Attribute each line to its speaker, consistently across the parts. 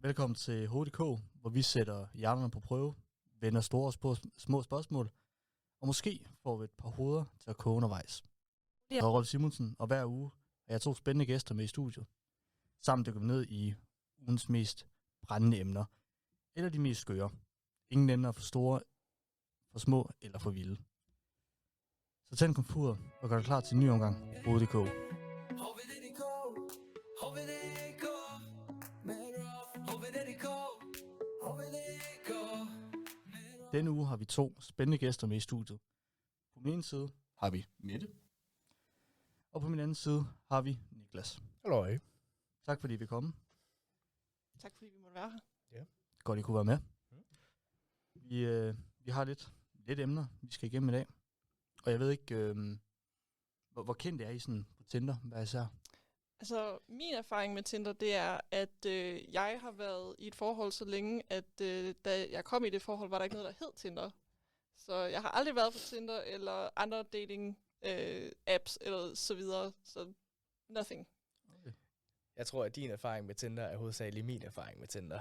Speaker 1: Velkommen til HDK, hvor vi sætter hjerterne på prøve, vender store og små spørgsmål, og måske får vi et par hoveder til at koge undervejs. Jeg er Rolf Simonsen, og hver uge har jeg 2 spændende gæster med i studiet. Sammen dykker vi ned i ugens mest brændende emner, eller de mest skøre. Ingen emner er for store, for små eller for vilde. Så tænd komfuret og gør dig klar til en ny omgang HDK. Denne uge har vi 2 spændende gæster med i studiet. På min ene side har vi Mette, og på min anden side har vi Niklas.
Speaker 2: Hallo.
Speaker 1: Tak fordi vi kom.
Speaker 3: Tak fordi vi måtte være her.
Speaker 2: Ja.
Speaker 1: Godt, I kunne være med. Vi har lidt emner, vi skal igennem i dag. Og jeg ved ikke, hvor kendt er I sådan på Tinder, hvad især?
Speaker 3: Altså, min erfaring med Tinder, det er, at jeg har været i et forhold så længe, at da jeg kom i det forhold, var der ikke noget, der hed Tinder. Så jeg har aldrig været på Tinder eller andre dating apps eller så videre. Så nothing.
Speaker 1: Okay.
Speaker 2: Jeg tror, at din erfaring med Tinder er hovedsageligt min erfaring med Tinder.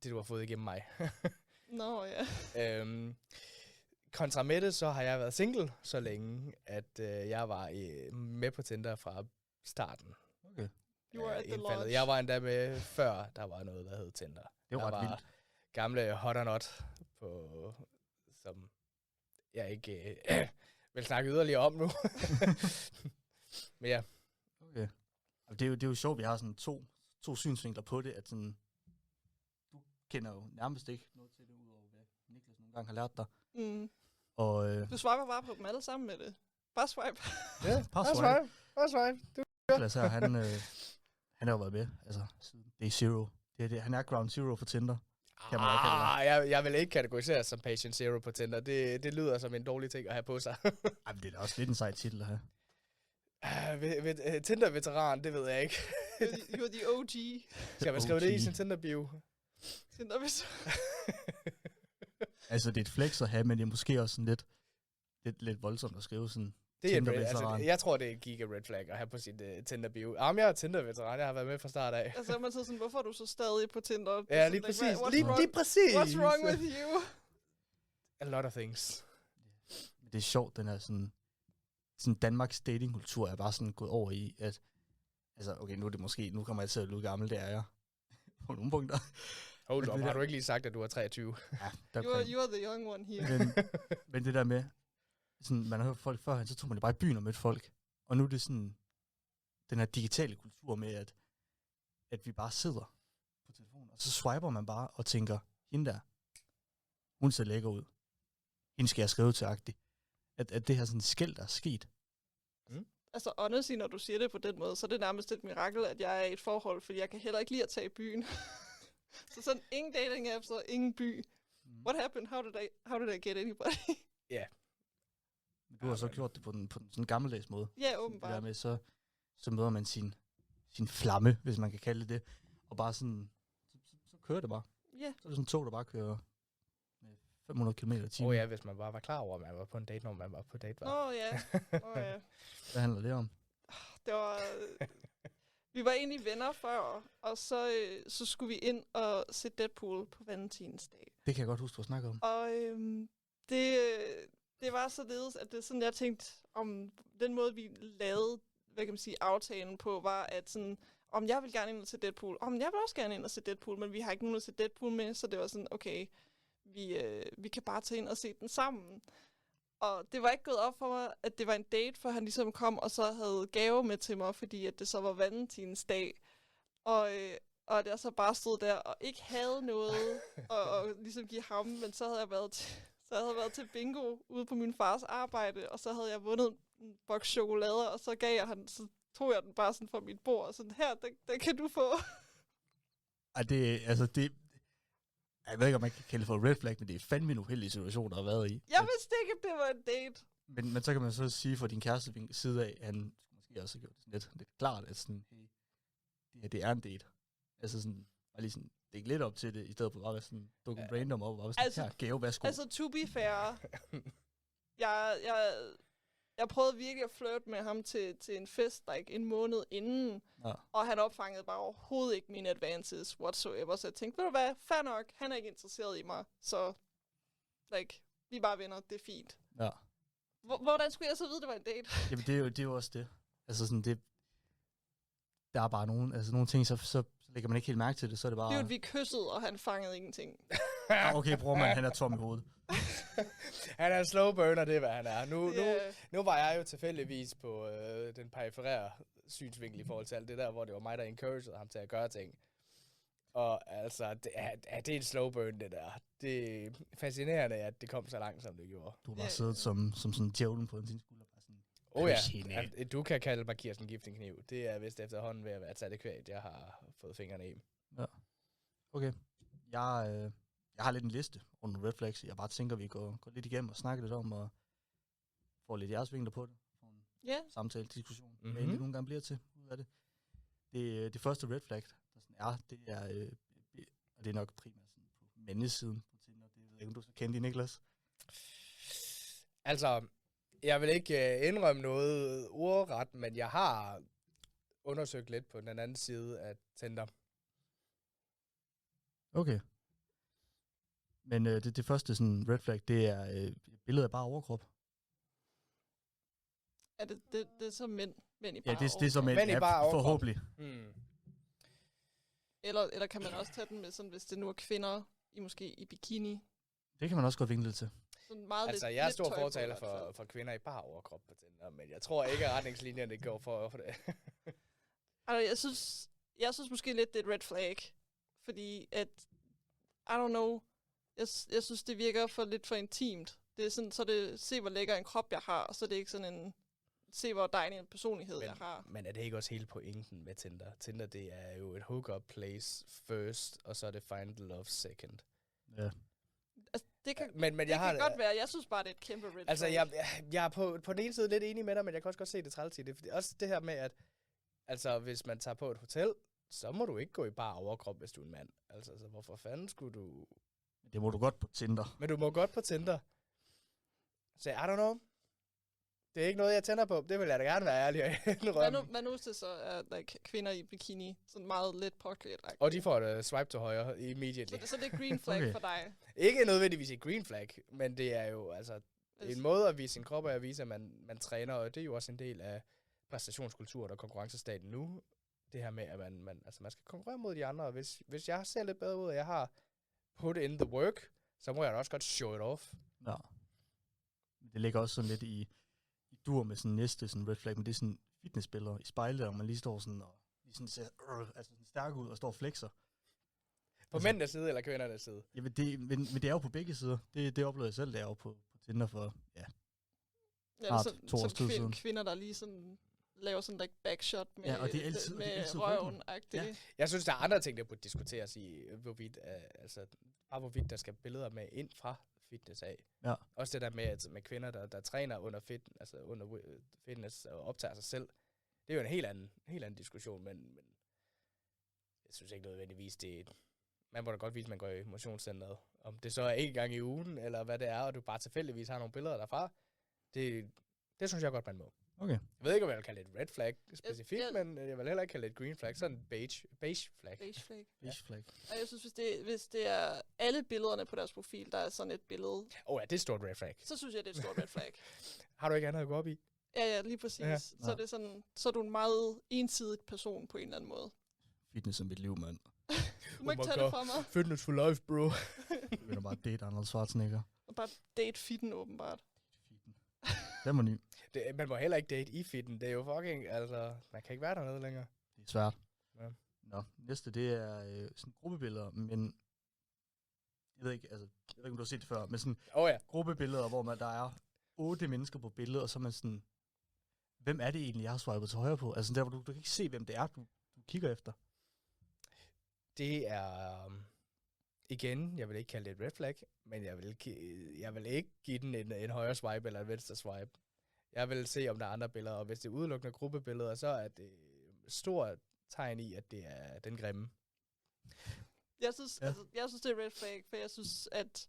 Speaker 2: Det, du har fået igennem mig.
Speaker 3: Nå, ja.
Speaker 2: Kontra Mette, så har jeg været single så længe, at jeg var med på Tinder fra starten.
Speaker 1: Okay.
Speaker 3: You were at the lodge.
Speaker 2: Jeg var endda med før, der var noget, der hed Tinder.
Speaker 1: Det var ret vildt.
Speaker 2: Gamle hot or not, som jeg ikke vil snakke yderligere om nu. Men ja.
Speaker 1: Okay. Det er jo sjovt, vi har sådan to synsvinkler på det, at sådan, du kender jo nærmest ikke noget til det, udover hvad Niklas nogle gange har lært dig.
Speaker 3: Mm.
Speaker 1: Og,
Speaker 3: Du swiper bare på dem alle sammen med det. Bare swipe.
Speaker 2: Ja, bare swipe.
Speaker 1: Niklas her, han har jo været med, altså siden day zero. Han er ground zero for Tinder. Kan man ikke kalde det.
Speaker 2: Jeg vil ikke kategorisere som patient zero på Tinder. Det lyder som en dårlig ting at have på sig.
Speaker 1: Ej, men det er da også lidt en sej titel at have.
Speaker 2: Tinder-veteran, det ved jeg ikke.
Speaker 3: You're the OG.
Speaker 2: Skal man skrive det i sin Tinder-bio?
Speaker 3: Tinder-veteran.
Speaker 1: Altså, det er et flex at have, men det er måske også sådan lidt voldsomt at skrive sådan.
Speaker 2: Det er jeg tror, det er giga red flag at have på sit Tinder-bio. Jeg er Tinder-veteran, jeg har været med fra start af.
Speaker 3: Altså, man siger sådan, hvorfor er du så stadig på Tinder?
Speaker 2: Ja, lige præcis. Lige præcis.
Speaker 3: What's wrong with you?
Speaker 2: A lot of things.
Speaker 1: Men det er sjovt, den her sådan Danmarks datingkultur er bare sådan gået over i, at altså, okay, nu kommer jeg til at lyde gammel, det er jeg. På nogle punkter.
Speaker 2: Hold up, har du ikke lige sagt, at du er 23?
Speaker 1: Ja,
Speaker 3: you're the young one here.
Speaker 1: Men det der med, sådan, man har hørt folk førhen, så tog man det bare i byen og mødte folk. Og nu er det sådan, den her digitale kultur med, at vi bare sidder på telefonen, og så swiper man bare og tænker, hende der, hun ser lækker ud. Hende skal jeg skrive til agtigt. At det her sådan skæld, der er sket.
Speaker 3: Altså honestly, når du siger det på den måde, så er det nærmest et mirakel, at jeg er i et forhold, fordi jeg kan heller ikke lide at tage i byen. Så sådan ingen dating apps og ingen by. What happened? How did I get anybody?
Speaker 2: Ja. Yeah.
Speaker 1: Du har så gjort det på den sådan gammeldags måde.
Speaker 3: Ja, åbenbart.
Speaker 1: Det der med, så møder man sin flamme, hvis man kan kalde det, og bare sådan, så kører det bare.
Speaker 3: Ja. Yeah.
Speaker 1: Så er det sådan en tog, der bare kører med 500 km i timen.
Speaker 2: Ja, hvis man bare var klar over, at man var på en date, når man var på date.
Speaker 3: Ja.
Speaker 1: Hvad handler det om?
Speaker 3: Det var... Vi var egentlig venner før, og så skulle vi ind og se Deadpool på Valentinsdag.
Speaker 1: Det kan jeg godt huske, du har snakket om.
Speaker 3: Og det var således, at det sådan, jeg tænkte, om den måde, vi lavede, hvad kan man sige, aftalen på, var, at sådan, om jeg vil gerne ind og se Deadpool, om jeg vil også gerne ind og se Deadpool, men vi har ikke nogen at se Deadpool med, så det var sådan, okay, vi kan bare tage ind og se den sammen. Og det var ikke gået op for mig, at det var en date, for han ligesom kom og så havde gave med til mig, fordi at det så var Valentinsdag. Og at jeg så bare stod der og ikke havde noget og ligesom give ham, men så havde jeg været til bingo ude på min fars arbejde, og så havde jeg vundet en boks chokolader, og så så tog jeg den bare sådan fra mit bord, og sådan her, den kan du få.
Speaker 1: Jeg ved ikke, om man kan kalde det for red flag, men det er fandme en uheldig situation, der har været i.
Speaker 3: Jeg vidste ikke, at det var en date.
Speaker 1: Men så kan man så sige fra din kæreste side af, han måske også har gjort det lidt klart, at sådan, hey, det er en date. Altså sådan, bare lige sådan, det er ikke lidt op til det, i stedet for bare sådan, dukke random op, og sådan, her, gave, værsgo.
Speaker 3: Altså, to be fair, Jeg prøvede virkelig at flirte med ham til en fest, like en måned inden, og han opfangede bare overhovedet ikke mine advances whatsoever, så jeg tænkte, ved du hvad, fair nok, han er ikke interesseret i mig, så like, vi bare venner, det er fint.
Speaker 1: Ja.
Speaker 3: Hvordan skulle jeg så vide, det var en date?
Speaker 1: Jamen, det er jo også det. Altså sådan, der er bare nogle ting, så lægger man ikke helt mærke til det, så er det bare...
Speaker 3: Det er jo, at vi kyssede, og han fangede ingenting.
Speaker 1: Okay, bror man, han er tom i hovedet.
Speaker 2: Han er en slow burner, det er, hvad han er. Nu var jeg jo tilfældigvis på den perifære synsvinkel i forhold til alt det der, hvor det var mig, der encouragede ham til at gøre ting. Og altså, det er en slow burn, det der. Det er fascinerende, at det kom så langt, som det gjorde.
Speaker 1: Du har bare siddet som sådan djævlen på din skulder. Bare sådan,
Speaker 2: ja, du kan kalde mig Kirsten Gifting-kniv. Det er vist efterhånden ved at være et adekvat, jeg har fået fingrene i.
Speaker 1: Ja. Okay. Jeg har lidt en liste under red flags. Jeg bare tænker, vi går lidt igennem og snakker lidt om, og får lidt jeres vinkler på det. Samtale, diskussion, hvad det nogle gange bliver til ud af det. Det første red flag, der sådan det er, og det er nok primært sådan på mandesiden på Tinder. Det ved jeg ikke, om du så kender det, Niklas.
Speaker 2: Altså, jeg vil ikke indrømme noget ordret, men jeg har undersøgt lidt på den anden side af Tinder.
Speaker 1: Okay. Men det første sådan red flag, det er billedet af bare overkrop.
Speaker 3: Ja, det er så mænd i bare
Speaker 1: det er så mænd i bare overkrop. Forhåbentlig.
Speaker 3: Eller kan man også tage den med sådan, hvis det nu er kvinder måske i bikini. Det
Speaker 1: kan man også godt vinkle til.
Speaker 3: Meget
Speaker 2: altså, jeg er stor fortaler for kvinder i bare overkrop på Tinder, men jeg tror ikke, at retningslinjerne går for det.
Speaker 3: Altså, jeg synes måske lidt, det er et red flag, fordi at, I don't know, jeg synes, det virker lidt for intimt. Det er sådan, så det, se hvor lækker en krop jeg har, og så er det ikke sådan en, se hvor dejlig en personlighed jeg har.
Speaker 2: Men er det ikke også hele pointen med Tinder? Tinder, det er jo et hookup place first, og så er det find love second.
Speaker 1: Ja.
Speaker 3: Altså, det kan,
Speaker 2: men
Speaker 3: det kan godt være. Jeg synes bare, det er et kæmpe red flag.
Speaker 2: Altså, jeg er på den ene side lidt enig med dig, men jeg kan også godt se det træls i det. Fordi også det her med, at altså, hvis man tager på et hotel, så må du ikke gå i bare overkrop, hvis du er en mand. Altså, så hvorfor fanden skulle du...
Speaker 1: Det må du godt på Tinder.
Speaker 2: Men du må godt på Tinder. Så I don't know. Det er ikke noget, jeg tænder på. Det vil jeg da gerne være ærlig og indrømme.
Speaker 3: Hvad nu til så er like, kvinder i bikini, sådan meget lidt påklædt?
Speaker 2: Og de får et swipe til højre immediately.
Speaker 3: Så det er green flag for dig?
Speaker 2: Ikke nødvendigvis et green flag, men det er jo altså en måde at vise sin krop, og at vise, at man træner, og det er jo også en del af præstationskulturen og konkurrencestaten nu. Det her med, at man skal konkurrere mod de andre, og hvis jeg ser lidt bedre ud, og jeg har put in the work, så må jeg da også godt show it off.
Speaker 1: Ja. Det ligger også sådan lidt i dur med sådan næste sådan red flag, men det er sådan fitnessbilleder i spejlet, og man lige står sådan og lige sådan ser sådan stærk ud og står og flexer.
Speaker 2: På mændenes side eller kvindernes side?
Speaker 1: Ja, men det er jo på begge sider. Det oplevede jeg selv, det er jo på Tinder for, snart 2 års tid siden.
Speaker 3: Kvinder, der lige sådan laver sådan like backshot med,
Speaker 1: og det er altid,
Speaker 3: med røven-agtigt.
Speaker 2: Ja. Jeg synes, der er andre ting, der burde diskuteres i, hvorvidt der skal billeder med ind fra fitness af.
Speaker 1: Ja.
Speaker 2: Også det der med kvinder, der træner under fitness og optager sig selv. Det er jo en helt anden diskussion, men jeg synes ikke nødvendigvis, man må da godt vise, at man går i motionscenteret. Om det så er en gang i ugen, eller hvad det er, og du bare tilfældigvis har nogle billeder derfra, det synes jeg godt, man må.
Speaker 1: Okay.
Speaker 2: Jeg ved ikke, om jeg vil kalde det et red flag specifikt, men jeg vil heller ikke kalde det et green flag. Sådan en beige flag.
Speaker 3: Beige flag.
Speaker 1: Beige flag.
Speaker 3: Og jeg synes, hvis det er alle billederne på deres profil, der er sådan et billede.
Speaker 2: Ja, det er et stort red flag.
Speaker 3: Så synes jeg, det er et stort red flag.
Speaker 2: Har du ikke andet at gå op i?
Speaker 3: Ja, lige præcis. Ja. Så er det sådan, så er du en meget ensidig person på en eller anden måde.
Speaker 1: Fitness er mit liv, mand.
Speaker 3: Du må ikke tage det fra mig.
Speaker 2: Fitness for life, bro.
Speaker 1: Du vil bare date Arnold Schwarzenegger.
Speaker 3: Og bare date fitten, åbenbart.
Speaker 1: Den var ny.
Speaker 2: Man må heller ikke date i fitten. Det er jo fucking, altså, man kan ikke være dernede længere.
Speaker 1: Det er svært.
Speaker 2: Ja.
Speaker 1: Nå, næste, det er sådan gruppebilleder, men jeg ved ikke, om du har set det før, men sådan gruppebilleder, hvor der er 8 mennesker på billedet, og så er man sådan, hvem er det egentlig, jeg har swipet til højre på? Altså der, hvor du kan ikke se, hvem det er, du kigger efter.
Speaker 2: Det er, igen, jeg vil ikke kalde det et red flag, men jeg vil ikke give den en højre swipe eller en venstre swipe. Jeg vil se, om der er andre billeder, og hvis det er udelukkende gruppebilleder, så er det stort tegn i, at det er den grimme.
Speaker 3: Jeg synes, det er red flag, for jeg synes, at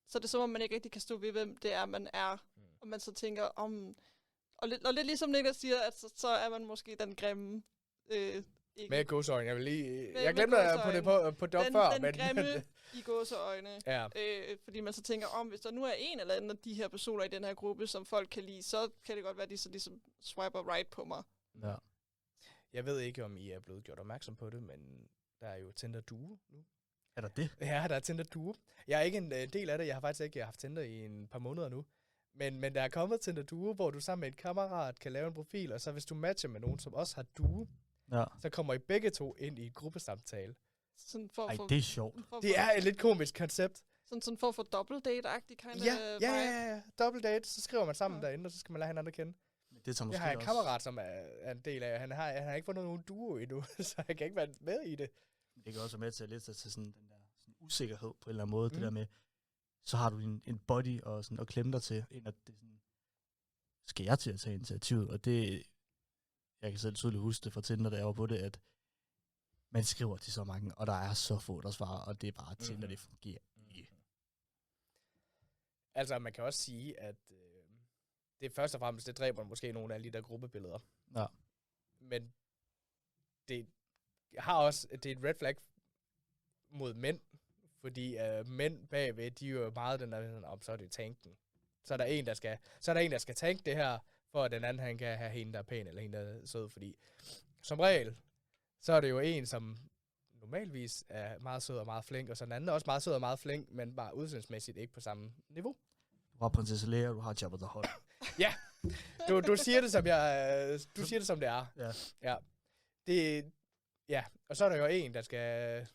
Speaker 3: så er det som om, man ikke rigtig kan stå ved, hvem det er, man er. Og man så tænker, Og lidt ligesom Niklas siger, at så er man måske den grimme... Ikke.
Speaker 2: Med gåseøjne. Jeg
Speaker 3: Med
Speaker 2: glemte at putte det på dop før.
Speaker 3: Den grimme i gåseøjne.
Speaker 2: Ja.
Speaker 3: Fordi man så tænker, hvis der nu er en eller anden af de her personer i den her gruppe, som folk kan lide, så kan det godt være, at de så ligesom swiper right på mig.
Speaker 1: Ja.
Speaker 2: Jeg ved ikke, om I er blevet gjort opmærksom på det, men der er jo Tinder Duo nu.
Speaker 1: Er der det?
Speaker 2: Ja, der er Tinder Duo. Jeg er ikke en del af det. Jeg har faktisk ikke haft Tinder i en par måneder nu. Men der er kommet Tinder Duo, hvor du sammen med et kammerat kan lave en profil, og så hvis du matcher med nogen, som også har Duo, så kommer I begge to ind i et gruppesamtale.
Speaker 3: Sådan
Speaker 1: det er sjovt.
Speaker 2: Det er et lidt komisk koncept.
Speaker 3: Sådan for double date-agtig kind of
Speaker 2: Ja. Double date, så skriver man sammen derinde, og så skal man lade hinanden kende.
Speaker 1: Det tager måske
Speaker 2: jeg har en
Speaker 1: også...
Speaker 2: kammerat, som er en del af. Han har ikke fundet nogen duo endnu, så jeg kan ikke være med i det.
Speaker 1: Det kan også være med til at lidt til sådan den der sådan usikkerhed på en eller anden måde. Det der med, så har du en body og sådan at klemme dig til, end at det sådan, skal jeg til at tage initiativet? Og det, jeg kan selv tydeligt huske det fra Tinder, da jeg var på det, at man skriver til så mange, og der er så få, der svarer, og det er bare Tinder, det fungerer ikke.
Speaker 2: Altså, man kan også sige, at det først og fremmest, det dræber måske nogle af de der gruppebilleder.
Speaker 1: Ja.
Speaker 2: Men det er et red flag mod mænd, fordi mænd bagved, de er jo meget den der, så er det tanken. Så er der en, der skal tanke det her, for at den anden, han kan have hende, der er pæn, eller hende, der er sød, fordi som regel, så er det jo en, som normalvis er meget sød og meget flink, og så den anden er også meget sød og meget flink, men bare udseendsmæssigt ikke på samme niveau.
Speaker 1: Du har Prinsesse Leia, du har Jabba the Hutt.
Speaker 2: Ja, du siger det, som det er. Ja. Og så er der jo en, der skal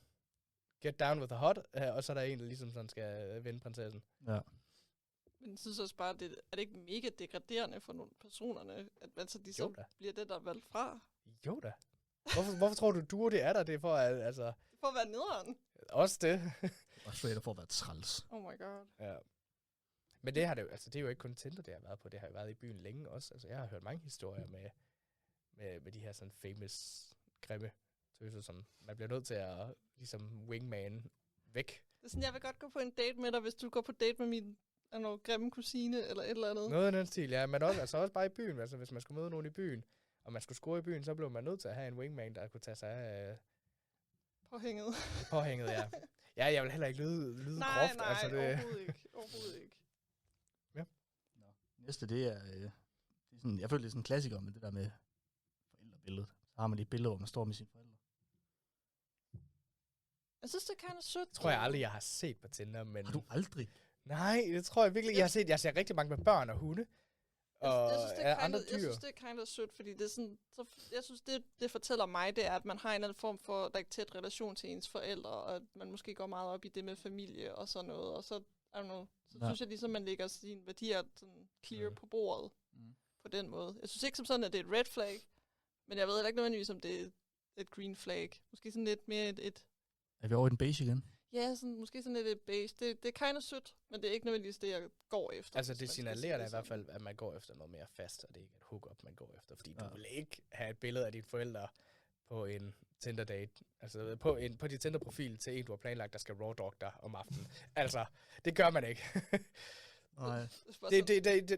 Speaker 2: get down with the hot, og så er der en, der ligesom sådan skal vinde prinsessen.
Speaker 1: Ja.
Speaker 3: Men jeg synes også bare, er det ikke mega degraderende for nogle personerne, at man så ligesom bliver det, der er valgt fra?
Speaker 2: Jo da. Hvorfor tror du, duo det er der? Det er for at, altså...
Speaker 3: For at være nederen.
Speaker 2: Også det.
Speaker 1: Og straight for at være træls.
Speaker 3: Oh my god.
Speaker 2: Ja. Men det har det jo, altså det er jo ikke kun Tinder, det har været på. Det har jo været i byen længe også. Altså jeg har hørt mange historier med de her sådan famous grimme tøser, som man bliver nødt til at ligesom wingman væk.
Speaker 3: Det er sådan, jeg vil godt gå på en date med dig, hvis du går på date med min grimme kusine eller et eller andet.
Speaker 2: Noget af den stil, ja. Men også bare i byen. Altså hvis man skulle møde nogen i byen, og man skulle score i byen, så blev man nødt til at have en wingman, der kunne tage sig af... Påhænget, ja. Ja, jeg vil heller ikke lyde groft.
Speaker 3: Nej,
Speaker 2: altså, det...
Speaker 3: overhovedet ikke.
Speaker 1: Ja. Nå. Næste, det er sådan, jeg føler, det er sådan en klassiker med det der med forældrebilledet. Så har man lige et billede, hvor man står med sine forældre.
Speaker 3: Jeg synes, det er kind of sødt.
Speaker 2: Tror jeg aldrig, jeg har set på Tinder, men...
Speaker 1: Har du aldrig?
Speaker 2: Nej, det tror jeg virkelig. Jeg ser rigtig mange med børn og hunde. Og andre dyr.
Speaker 3: Jeg synes, det er kind of sødt, fordi det er sådan... jeg synes, det fortæller mig, det er, at man har en eller anden form for tæt relation til ens forældre, og at man måske går meget op i det med familie og sådan noget. Og så, synes jeg ligesom, man lægger sine værdier sådan clear på bordet på den måde. Jeg synes ikke som sådan, at det er et red flag, men jeg ved heller ikke nødvendigvis, om det er et green flag. Måske sådan lidt mere et...
Speaker 1: Er vi over i den beige igen?
Speaker 3: Ja, måske sådan lidt et beige. Det er kind of sødt, men det er ikke nødvendigvis det, jeg går efter.
Speaker 2: Altså, det signalerer da i hvert fald, at man går efter noget mere fast, og det er ikke et hookup, man går efter. Fordi du vil ikke have et billede af dine forældre på en Tinder-date. Altså, på dit Tinder-profil til en, du har planlagt, der skal raw dog dig om aftenen. Altså, det gør man ikke.
Speaker 1: Nej.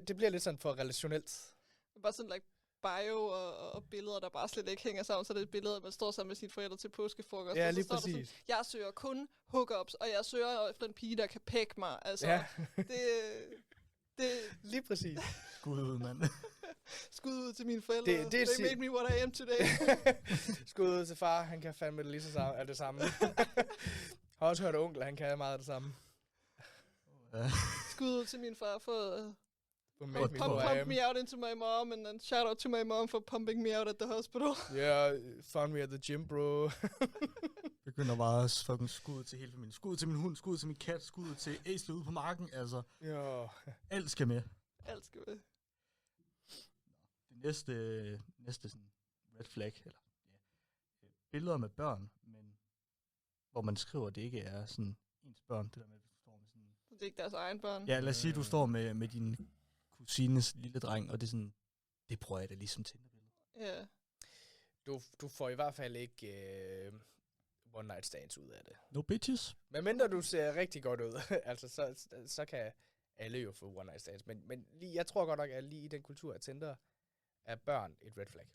Speaker 2: Det bliver lidt sådan for relationelt.
Speaker 3: Det er bare sådan, bio og billeder, der bare slet ikke hænger sammen, så det er et billede, at man står sammen med sine forældre til påskefrokost.
Speaker 2: Ja, lige præcis.
Speaker 3: Sådan, jeg søger kun hookups, og jeg søger efter en pige, der kan pække mig. Altså,
Speaker 2: ja.
Speaker 3: det
Speaker 2: lige præcis.
Speaker 1: Skud ud, mand.
Speaker 3: Skud ud til mine forældre. They made me what I am today.
Speaker 2: Skud ud til far, han kan fandme det lige så af det samme. Har også hørt onkel, han kan meget af det samme.
Speaker 3: Skud ud til min far for...
Speaker 2: Pump
Speaker 3: me out into my mom, and then shout out to my mom for pumping me out at the hospital.
Speaker 2: Yeah, found me at the gym, bro.
Speaker 1: Begynder bare at fucking skud til hele familien. Skud til min hund, skud til min kat, skud til æslet ude på marken, altså.
Speaker 2: Ja.
Speaker 1: Alt skal med.
Speaker 3: Alt skal med.
Speaker 1: Det næste sådan red flag, eller billeder med børn, men hvor man skriver, at det ikke er sådan ens børn, det der med, at du står med sådan...
Speaker 3: Det er ikke deres egen børn.
Speaker 1: Ja, lad os sige, at du står med din kusines lille dreng, og det er sådan, det prøver jeg da ligesom Tinder-billede.
Speaker 3: Ja.
Speaker 2: Du får i hvert fald ikke one night stands ud af det.
Speaker 1: No bitches.
Speaker 2: Men mindre du ser rigtig godt ud, altså så kan alle jo få one night stands. Men lige, jeg tror godt nok, at lige i den kultur af Tinder, er børn et red flag.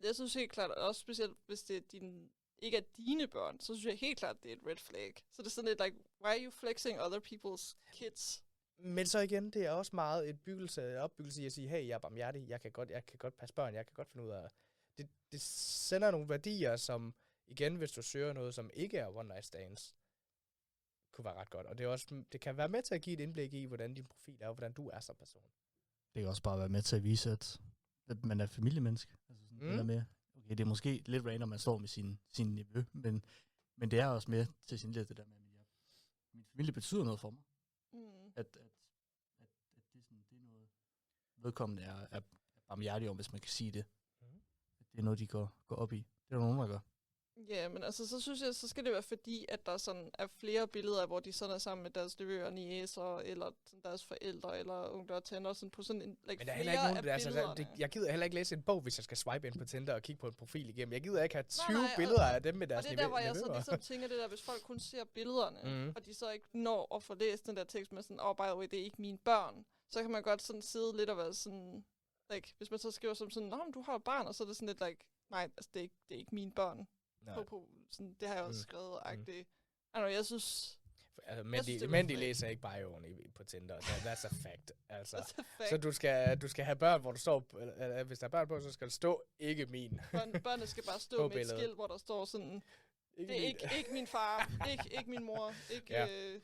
Speaker 3: Jeg synes helt klart, også specielt hvis det er ikke er dine børn, så synes jeg helt klart, det er et red flag. Så det er sådan lidt like, why are you flexing other people's kids?
Speaker 2: Men så igen, det er også meget et opbyggelse i at sige, hey, jeg er barmhjertig, jeg kan godt passe børn, jeg kan godt finde ud af... Det sender nogle værdier, som igen, hvis du søger noget, som ikke er one night stands, kunne være ret godt. Og det kan være med til at give et indblik i, hvordan din profil er, og hvordan du er som person.
Speaker 1: Det kan også bare være med til at vise, at man er familiemenneske. Altså sådan det der med, okay, det er måske lidt random, man står med sin nevø, men det er også med til sin lidt det der med, at min familie betyder noget for mig. At det er noget, vedkommende er barmhjertig om, hvis man kan sige det. Det er noget, de går op i. Det er der nogen, der gør.
Speaker 3: Ja, men altså, så synes jeg, så skal det være fordi, at der sådan er flere billeder, hvor de sådan er sammen med deres nevøer og niecer, eller sådan deres forældre, eller onkler og tanter, sådan på sådan en, like,
Speaker 2: men der er heller ikke nogen, jeg gider heller ikke læse en bog, hvis jeg skal swipe ind på Tinder og kigge på en profil igennem. Jeg gider ikke have 20 billeder af dem med deres nevøer.
Speaker 3: Og det er der, hvor jeg så ligesom tænker det der, hvis folk kun ser billederne, og de så ikke når at få læst den der tekst med sådan, by the way, det er ikke mine børn, så kan man godt sådan sidde lidt og være sådan, like, hvis man så skriver som sådan, men du har et barn, og så er det sådan lidt like, nej, altså, det er ikke mine børn. Sådan, det har jeg også skrevet. Jeg synes...
Speaker 2: Altså, men de læser ikke bioen på Tinder. That's a fact. Altså. Så du skal have børn, hvor du står... hvis der er børn på, så skal der stå, ikke min.
Speaker 3: Børnene skal bare stå med et skilt, hvor der står sådan... Det er ikke min far, ikke min mor, ikke...
Speaker 2: Ja.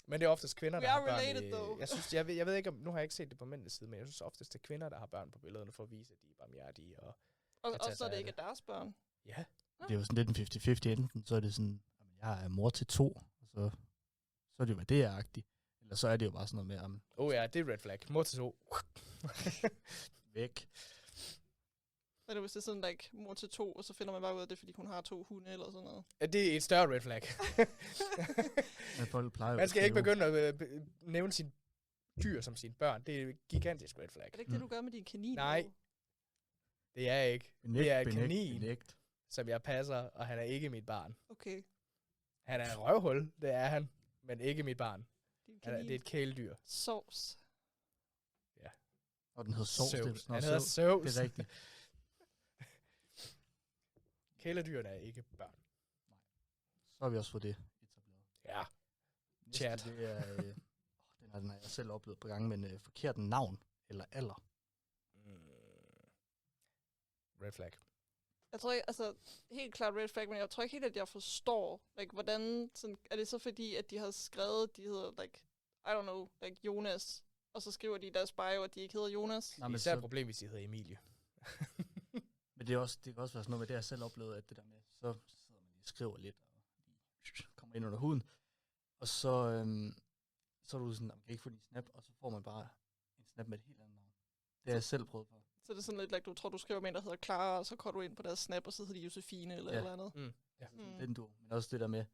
Speaker 2: Men det er oftest kvinder, der har børn
Speaker 3: related,
Speaker 2: jeg ved ikke, nu har jeg ikke set det på mændenes side, men jeg synes oftest, det er kvinder, der har børn på billederne, for at vise, at de er barmhjertige. Og
Speaker 3: så er det ikke deres børn.
Speaker 2: Ja.
Speaker 1: Det er jo sådan lidt en 50-50 enten, så er det sådan, jeg er mor til 2, og så er det jo, hvad det er agtigt. Eller så er det jo bare sådan noget med...
Speaker 2: ja, det er red flag. Mor til 2.
Speaker 1: Væk.
Speaker 3: Eller hvis det er sådan, like, mor til 2, og så finder man bare ud af det, fordi hun har 2 hunde eller sådan noget.
Speaker 2: Det er et større red flag. Man skal ikke begynde at nævne sine dyr som sine børn. Det er et gigantisk red flag.
Speaker 3: Er det ikke det, du gør med din kanin?
Speaker 2: Nej. Det er ikke. Det er et kanin, som jeg passer, og han er ikke mit barn.
Speaker 3: Okay.
Speaker 2: Han er en røvhul, det er han, men ikke mit barn. Det er et kæledyr.
Speaker 3: Sovs.
Speaker 1: Ja. Og den hedder Sovs.
Speaker 2: Han hedder Sovs.
Speaker 1: Det er rigtigt.
Speaker 2: Kæledyrene er ikke børn.
Speaker 1: Nej. Så har vi også fået det etableret.
Speaker 2: Ja. Chat.
Speaker 1: Det er, den har jeg selv oplevet på gange, men forkert navn eller alder.
Speaker 2: Red flag.
Speaker 3: Jeg tror ikke, altså, helt klart red flag, men jeg tror ikke helt, at jeg forstår, like, hvordan, sådan, er det så fordi, at de har skrevet, de hedder, like, I don't know, like Jonas, og så skriver de i deres bio, at de ikke hedder Jonas?
Speaker 2: Nej, men det er et problem, hvis de hedder Emilie.
Speaker 1: Men det kan også være sådan noget med det, jeg selv oplevede, at det der med, så sidder man lige og skriver lidt, og kommer ind under huden, og så er du sådan, man kan ikke få din snap, og så får man bare en snap med et helt andet navn. Det har jeg selv prøvet på.
Speaker 3: Så det er sådan lidt, like, du tror, du skriver med en, der hedder Clara, og så går du ind på deres snap, og så hedder de Josefine eller eller andet.
Speaker 1: Ja, den du. Men også det der med,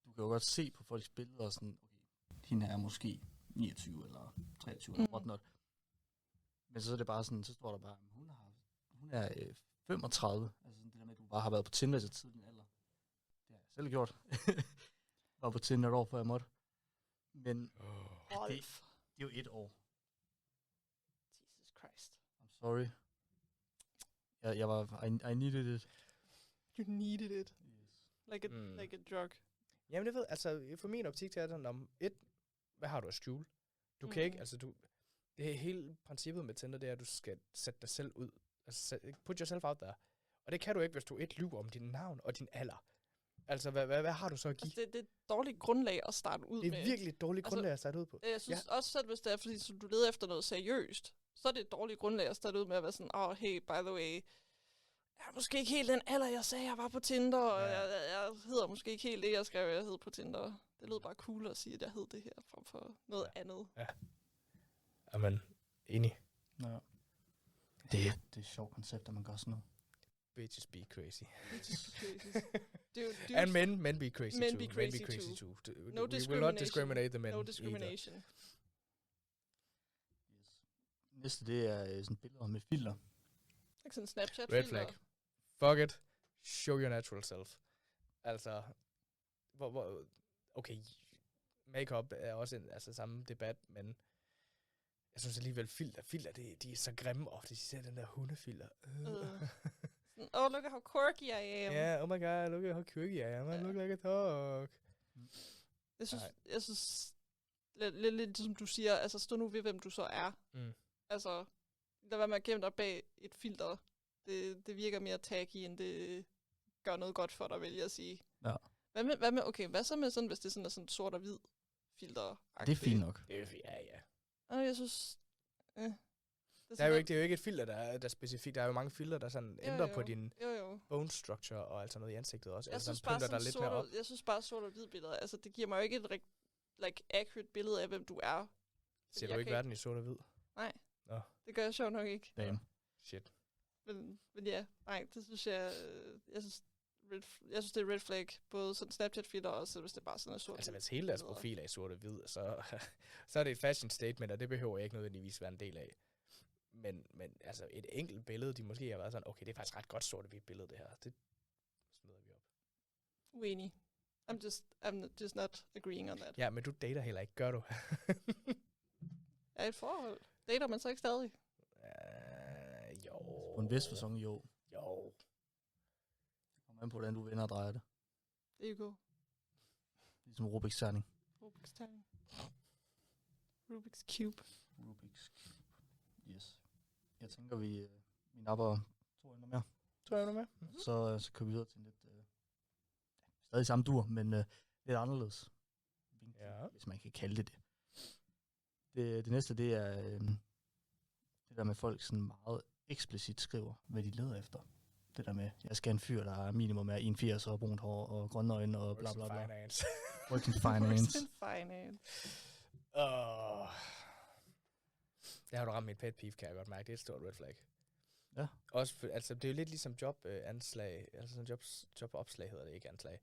Speaker 1: du kan jo godt se på folks billeder, sådan, okay, hende er måske 29 eller 23 eller whatnot. Men så er det bare sådan, så står der bare, hun er 35. Altså sådan det der med, at du bare har været på Tinder til tidlig alder. Det har jeg selv gjort. Var på Tinder et år, før jeg måtte. Men det er jo 1 år.
Speaker 3: Jesus Christ.
Speaker 1: I'm sorry. Jeg var, I needed it.
Speaker 3: You needed it.
Speaker 1: Yes.
Speaker 3: Like a drug.
Speaker 2: Jamen det ved, altså for min optik til er det om hvad har du at skjule? Du kan ikke, altså det er hele princippet med Tinder, det er, at du skal sætte dig selv ud. Altså put yourself out there. Og det kan du ikke, hvis du lyver om din navn og din alder. Altså, hvad har du så at give?
Speaker 3: Altså, det er et dårligt grundlag at starte ud med.
Speaker 2: Det er virkelig et dårligt grundlag at starte ud på.
Speaker 3: Jeg synes også selv, hvis det er, fordi du leder efter noget seriøst, så er det et dårligt grundlag at starte ud med at være sådan, hey, by the way, jeg er måske ikke helt den alder, jeg sagde, jeg var på Tinder, og jeg hedder måske ikke helt det, jeg skrev, jeg hed på Tinder. Det lød bare cool at sige, at jeg hed det her, frem for noget andet.
Speaker 2: Ja. Jamen, enig.
Speaker 1: Ja. Det er et sjovt koncept, at man gør sådan noget.
Speaker 2: Bitches be crazy.
Speaker 3: Bitches be crazy.
Speaker 2: And men be crazy
Speaker 3: men
Speaker 2: too.
Speaker 3: Be crazy
Speaker 2: too.
Speaker 3: No
Speaker 2: We will not discriminate the men.
Speaker 3: No discrimination.
Speaker 1: Yes. Næste, det er sådan billeder med filter.
Speaker 3: Ikke sådan Snapchat
Speaker 2: Red flag. Fuck it. Show your natural self. Altså, okay, makeup er også samme debat, men Jeg synes alligevel, filter, de er så grimme. De ser den der hundefilter.
Speaker 3: Look at how quirky I am.
Speaker 2: Yeah, oh my god, look at how quirky I am. I look like a dog.
Speaker 3: Jeg synes lidt som du siger, altså stå nu ved, hvem du så er. Altså, lad være med at gemme dig bag et filter. Det virker mere tacky, end det gør noget godt for dig, vil jeg sige.
Speaker 1: Ja.
Speaker 3: Hvad så med sådan, hvis det sådan er sådan sort og hvid filter?
Speaker 1: Det er fint nok.
Speaker 2: Ja.
Speaker 3: Jeg synes...
Speaker 2: Det er jo ikke et filter, der er specifikt. Der er jo mange filter, der sådan ændrer på din bone structure og altså noget i ansigtet også.
Speaker 3: Jeg synes bare sort og hvid billeder. Altså, det giver mig jo ikke et accurate billede af, hvem du er.
Speaker 2: Ser du ikke verden i sort og hvid?
Speaker 3: Nej. Det gør jeg sjovt nok ikke.
Speaker 1: Damn.
Speaker 2: Shit.
Speaker 3: Men ja, nej, det synes jeg... Jeg synes, det er red flag, både sådan Snapchat-filter og også, hvis det bare sådan er sort.
Speaker 2: Altså, hvis hele deres profil er i sort og hvid, så er det et fashion statement, og det behøver jeg ikke nødvendigvis være en del af. Men altså, et enkelt billede, de måske har været sådan, okay, det er faktisk ret godt sort og hvidt billede, det her. Det smider vi op.
Speaker 3: Uenig. I'm just not agreeing on that.
Speaker 2: Ja, men du dater heller ikke, gør du?
Speaker 3: Er et forhold? Dater man så ikke stadig?
Speaker 2: Jo.
Speaker 1: På en vis facon, jo.
Speaker 2: Jo.
Speaker 1: Kom an på, hvordan du vender og drejer det.
Speaker 3: Det er jo
Speaker 1: Ligesom Rubik's terning.
Speaker 3: Rubik's terning. Rubik's cube.
Speaker 1: Rubik's cube. Yes. Jeg tænker, vi napper 2 emner mere.
Speaker 2: 2 emner mere?
Speaker 1: Så kører vi videre til en lidt... stadig samme dur, men lidt anderledes.
Speaker 2: Ja.
Speaker 1: Hvis man kan kalde det det. Det næste, det er det der med folk sådan meget eksplicit skriver, hvad de leder efter. Det der med, jeg skal have en fyr, der er minimum er 1,80 og brunt hår og grønne øjne og bla bla bla.
Speaker 2: Finance.
Speaker 1: Working finance.
Speaker 2: Det har du ramt mit pet peeve, kan jeg godt mærke. Det er et stort red flag.
Speaker 1: Ja.
Speaker 2: Også for, altså, det er jo lidt ligesom jobanslag, altså sådan jobopslag hedder det ikke anslag,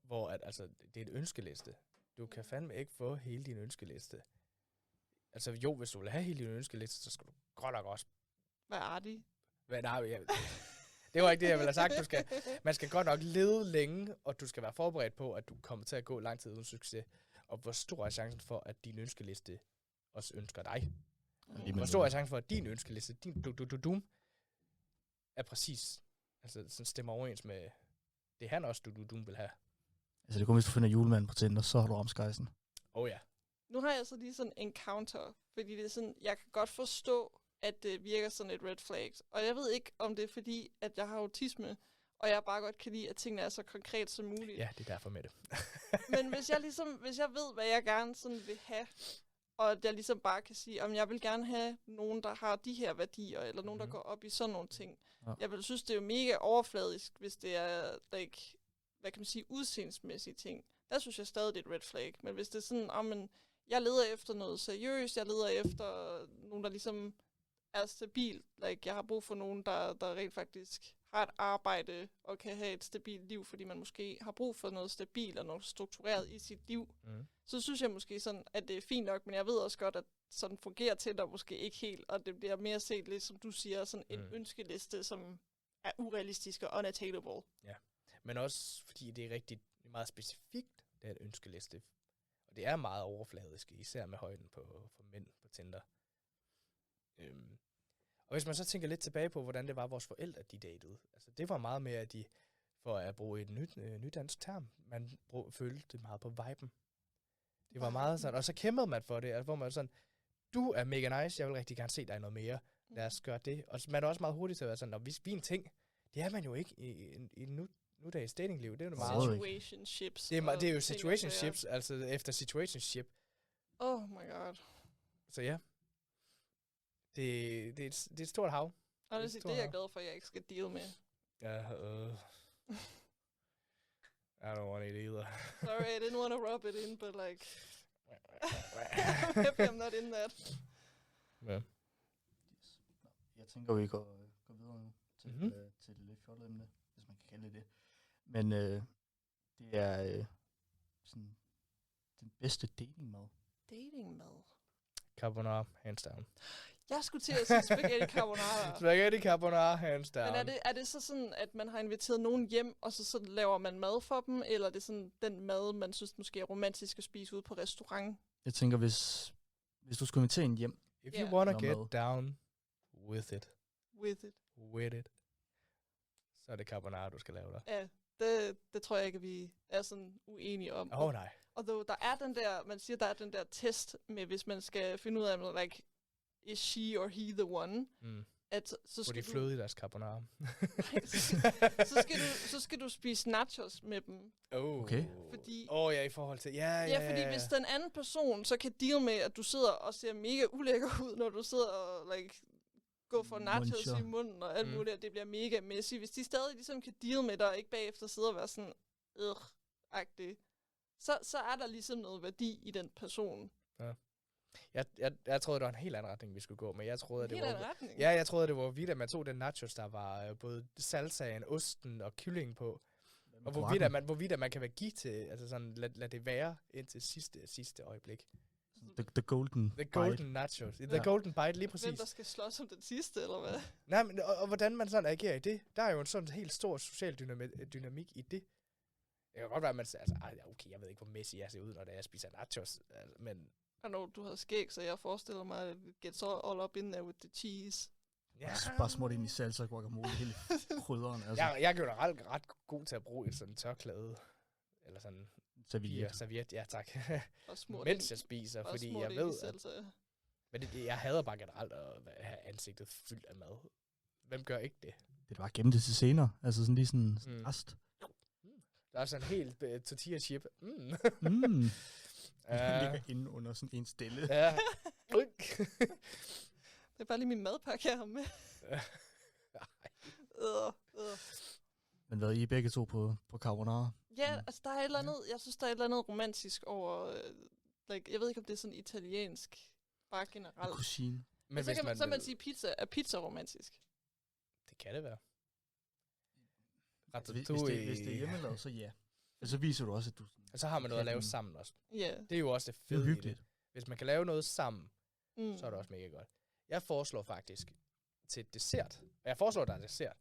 Speaker 2: hvor at, altså, det er et ønskeliste. Du kan fandme ikke få hele din ønskeliste. Altså jo, hvis du vil have hele din ønskeliste, så skal du godt nok også...
Speaker 3: Hvad er det?
Speaker 2: Det var ikke det, jeg ville have sagt. Man skal godt nok lede længe, og du skal være forberedt på, at du kommer til at gå lang tid uden succes. Og hvor stor er chancen for, at din ønskeliste også ønsker dig? Hvor stor er chancen for, at din ønskeliste, din er præcis, altså sådan stemmer overens med det han også vil have.
Speaker 1: Altså det kommer, hvis du finder julemanden på Tinder, så har du omskejsen.
Speaker 2: Ja.
Speaker 3: Nu har jeg så lige sådan en counter, fordi det er sådan, jeg kan godt forstå, at det virker sådan et red flag. Og jeg ved ikke, om det er fordi, at jeg har autisme, og jeg bare godt kan lide, at tingene er så konkret som muligt.
Speaker 2: Ja, det er derfor med det.
Speaker 3: Men hvis jeg ved, hvad jeg gerne sådan vil have, og at jeg ligesom bare kan sige, om jeg vil gerne have nogen, der har de her værdier, eller nogen, der går op i sådan nogle ting. Ja. Jeg vil synes, det er jo mega overfladisk, hvis det er, like, hvad kan man sige, udseendsmæssige ting. Der synes jeg stadig, det er et red flag. Men hvis det er sådan, jeg leder efter noget seriøst, jeg leder efter nogen, der ligesom er stabil. Like, jeg har brug for nogen, der rent faktisk har et arbejde og kan have et stabilt liv, fordi man måske har brug for noget stabilt og noget struktureret i sit liv. Så synes jeg måske sådan, at det er fint nok, men jeg ved også godt, at sådan fungerer til der måske ikke helt, og det bliver mere set lidt, som du siger, sådan en ønskeliste, som er urealistisk og unattainable.
Speaker 2: Ja, men også fordi det er rigtig meget specifikt, det er et ønskeliste. Og det er meget overfladisk, især med højden for mænd på Tinder. Og hvis man så tænker lidt tilbage på, hvordan det var vores forældre, de datede. Altså det var meget mere, at de, for at bruge et nyt dansk term, man følte det meget på viben. Det var meget sådan, og så kæmpede man for det, altså, hvor man sådan, du er mega nice, jeg vil rigtig gerne se dig noget mere. Lad os gøre det. Og man er også meget hurtigt til at være sådan, når vi er en ting, det er man jo ikke i nudags datingliv. Det er jo meget...
Speaker 3: Situationships.
Speaker 2: Det er jo situationships, altså efter situationship.
Speaker 3: Oh my god.
Speaker 2: Så ja. Det er et stort hav.
Speaker 3: Og det er jeg glad for, at jeg ikke skal deal med.
Speaker 2: Ja, I don't want it either.
Speaker 3: Sorry, I didn't want to rub it in, but like... Maybe I'm not in that.
Speaker 2: Ja.
Speaker 1: Yes. Jeg tænker, vi går videre nu til det lidt fjollede emne, hvis man kan kalde det. Men det er sådan den bedste datingmad.
Speaker 3: Datingmad?
Speaker 2: Carbonara, hands down.
Speaker 3: Jeg skulle til at sige spaghetti carbonara.
Speaker 2: Spaghetti carbonara, hands down.
Speaker 3: Men er det så sådan, at man har inviteret nogen hjem, og så laver man mad for dem, eller er det sådan den mad, man synes måske er romantisk at spise ude på restaurant?
Speaker 1: Jeg tænker, hvis du skulle invitere en hjem,
Speaker 2: If you
Speaker 3: Ja.
Speaker 2: wanna
Speaker 1: Nå,
Speaker 2: get
Speaker 1: mad.
Speaker 2: down with it,
Speaker 3: With it.
Speaker 2: så er det carbonara, du skal lave der.
Speaker 3: Ja, det tror jeg ikke, at vi er sådan uenige om.
Speaker 2: Nej.
Speaker 3: Og der er den der, man siger, der er den der test med, hvis man skal finde ud af, like, is she or he the one? At så
Speaker 2: Hvor
Speaker 3: skal
Speaker 2: de fløde i deres carbonara.
Speaker 3: så skal du spise nachos med dem.
Speaker 1: Okay.
Speaker 3: Fordi,
Speaker 2: Ja, i forhold til... Ja,
Speaker 3: fordi hvis den anden person så kan deal med, at du sidder og ser mega ulækker ud, når du sidder og like, går for nachos
Speaker 1: Muncher.
Speaker 3: i munden og alt muligt, og det bliver mega messy. Hvis de stadig ligesom kan deal med dig, og ikke bagefter sidder og være sådan, agtig, så er der ligesom noget værdi i den person.
Speaker 2: Ja. Jeg troede, det var en helt anden retning, vi skulle gå, men jeg troede, at det
Speaker 3: Helt anden
Speaker 2: var...
Speaker 3: retning.
Speaker 2: Ja, jeg troede, det var vidt, at man tog den nachos, der var både salsaen, osten og kylling på. Og hvorvidt at man kan være give til, altså sådan, lad det være indtil sidste øjeblik.
Speaker 1: The golden bite.
Speaker 2: Nachos. The golden bite, lige præcis.
Speaker 3: Hvem der skal slås om den sidste, eller hvad?
Speaker 2: Nej, men og hvordan man sådan agerer i det, der er jo en sådan helt stor social dynamik i det. Det kan godt være, at man siger, altså, okay, jeg ved ikke, hvor messy jeg ser ud, når jeg spiser nachos, altså, men...
Speaker 3: I know, du har skæg, så jeg forestiller mig, at it gets all up in there with the cheese.
Speaker 1: Ja. Bare smurt ind i salsa, guacamole, hele krydderen. Altså.
Speaker 2: Jeg er generelt ret god til at bruge et sådan tørklæde, eller sådan serviet, ja tak,
Speaker 3: Og smurt
Speaker 2: mens jeg spiser, fordi jeg ved,
Speaker 3: at...
Speaker 2: Men jeg hader bare generelt at have ansigtet fyldt af mad. Hvem gør ikke det?
Speaker 1: Det er bare gemme det til senere. Altså sådan lige sådan rest.
Speaker 2: Der er sådan en helt tortilla chip.
Speaker 1: Det ligger inde under sådan en stille.
Speaker 2: Ja.
Speaker 3: Det er bare lige min madpakke, jeg har med.
Speaker 1: Men hvad, I er begge to på carbonara?
Speaker 3: Ja, altså der er et eller andet, jeg synes, der er et eller andet romantisk over, like, jeg ved ikke, om det er sådan italiensk, bare generelt.
Speaker 1: Cuisine.
Speaker 3: Men så kan man sige, pizza er pizza romantisk.
Speaker 2: Det kan det være.
Speaker 1: Hvis det er hjemmelavet, så ja. Og så viser du også, at du...
Speaker 2: Og så har man noget at lave sammen også.
Speaker 3: Ja.
Speaker 2: Det er jo også det
Speaker 1: Det er
Speaker 2: fede i
Speaker 1: hyggeligt.
Speaker 2: det. Hvis man kan lave noget sammen, så er det også mega godt. Jeg foreslår faktisk til dessert, og jeg foreslår dig dessert,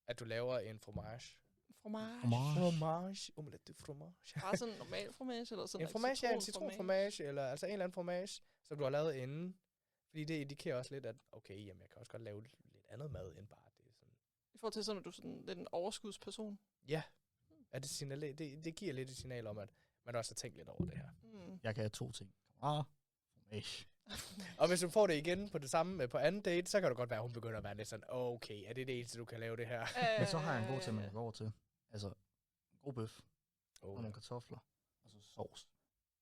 Speaker 2: at du laver en fromage. Fromage. Omelette de fromage.
Speaker 3: Bare sådan en normal fromage, eller sådan
Speaker 2: en fromage, ja, en citronfromage, eller altså en eller anden fromage, som du har lavet inden. Fordi det indikerer også lidt, at okay, jamen, jeg kan også godt lave lidt andet mad end bare det. Sådan.
Speaker 3: I forhold til sådan, at du er sådan lidt en overskudsperson.
Speaker 2: Ja, at det giver lidt et signal om, at man også har tænkt lidt over det her.
Speaker 1: Jeg kan have 2 ting. Fromage.
Speaker 2: Og hvis du får det igen på det samme på anden date, så kan det godt være, at hun begynder at være lidt sådan, okay, er det det eneste, du kan lave det her?
Speaker 1: Men så har jeg en god ting, man kan gå over til. Altså, en god bøf. Og nogle kartofler. Og så sovs.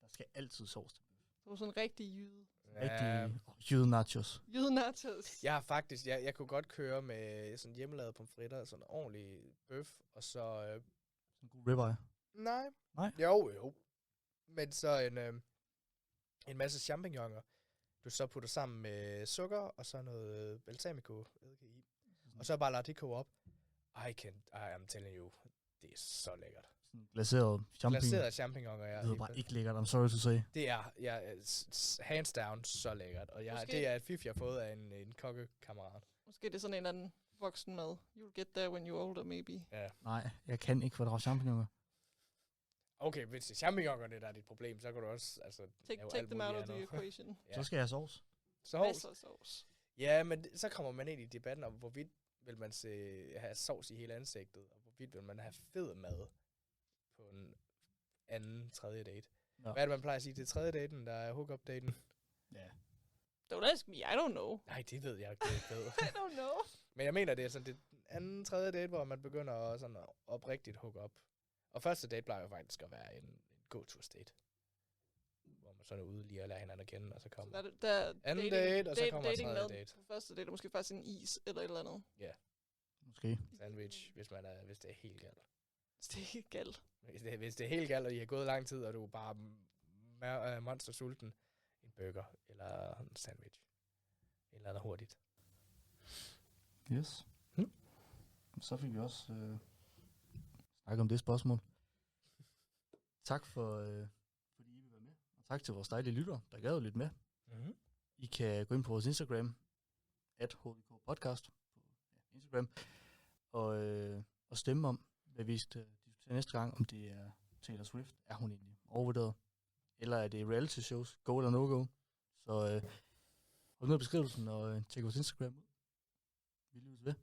Speaker 1: Der skal altid sovs til bøf.
Speaker 3: Du er sådan en rigtig jyde.
Speaker 1: Rigtig jyde nachos.
Speaker 3: Jyde nachos.
Speaker 2: Jeg har faktisk, jeg kunne godt køre med sådan hjemmelavet pomfritter, sådan en ordentlig bøf, og så...
Speaker 1: en god ribeye.
Speaker 2: Nej. Jo. Men så en masse champignoner, du så putter sammen med sukker, og så noget balsamico eddike i. Og så bare lader det koge op. I am telling you, det er så lækkert.
Speaker 1: Glaseret champignon.
Speaker 2: Glaseret champignoner, ja.
Speaker 1: Det er bare ikke lækkert, I'm sorry to say.
Speaker 2: Det er hands down så lækkert. Og det er et fif, jeg har fået af en kokkekammerat.
Speaker 3: Måske det er sådan en eller anden voksen mad. You'll get there when you're older, maybe.
Speaker 2: Ja.
Speaker 1: Nej, jeg kan ikke fordrage champignoner.
Speaker 2: Okay, hvis det er champignonerne, der er dit problem, så kan du også
Speaker 3: take them out of the equation.
Speaker 1: Ja. Så skal jeg have sovs.
Speaker 3: Masser af sovs.
Speaker 2: Ja, men så kommer man ind i debatten om, hvorvidt vil man have sovs i hele ansigtet, og hvorvidt vil man have fed mad på en anden, tredje date. Ja. Hvad er det, man plejer at sige til tredje daten, der er hook-up-daten?
Speaker 1: Ja.
Speaker 3: Don't ask me, I don't know.
Speaker 2: Nej, det ved jeg ikke.
Speaker 3: I don't know.
Speaker 2: Men jeg mener, det er sådan det anden, tredje date, hvor man begynder at sådan oprigtigt hook-up. Og første date plejer jo faktisk at være en go-to-date. Hvor man sådan er ude lige at lære hinanden at kende, og så kommer anden date, og så kommer tredje date.
Speaker 3: Første date er måske faktisk en is, eller et eller andet.
Speaker 2: Ja.
Speaker 1: Måske.
Speaker 2: Sandwich, hvis det er helt galt.
Speaker 3: Hvis det er helt galt.
Speaker 2: Hvis det er helt galt, og I har gået lang tid, og du er bare monstersulten, en burger, eller en sandwich. Eller andet hurtigt.
Speaker 1: Yes. Så fik vi også snakket om det spørgsmål. Tak fordi I vil være med. Og tak til vores dejlige lyttere, der gad lidt med.
Speaker 2: Mm-hmm.
Speaker 1: I kan gå ind på vores Instagram, @hdkpodcast på Instagram, og stemme om, hvad vi skal diskutere næste gang, om det er Taylor Swift, er hun egentlig overvurderet, eller er det reality shows, go eller no go. Så ned i beskrivelsen og tjek vores Instagram ud. Vi lyttes ved.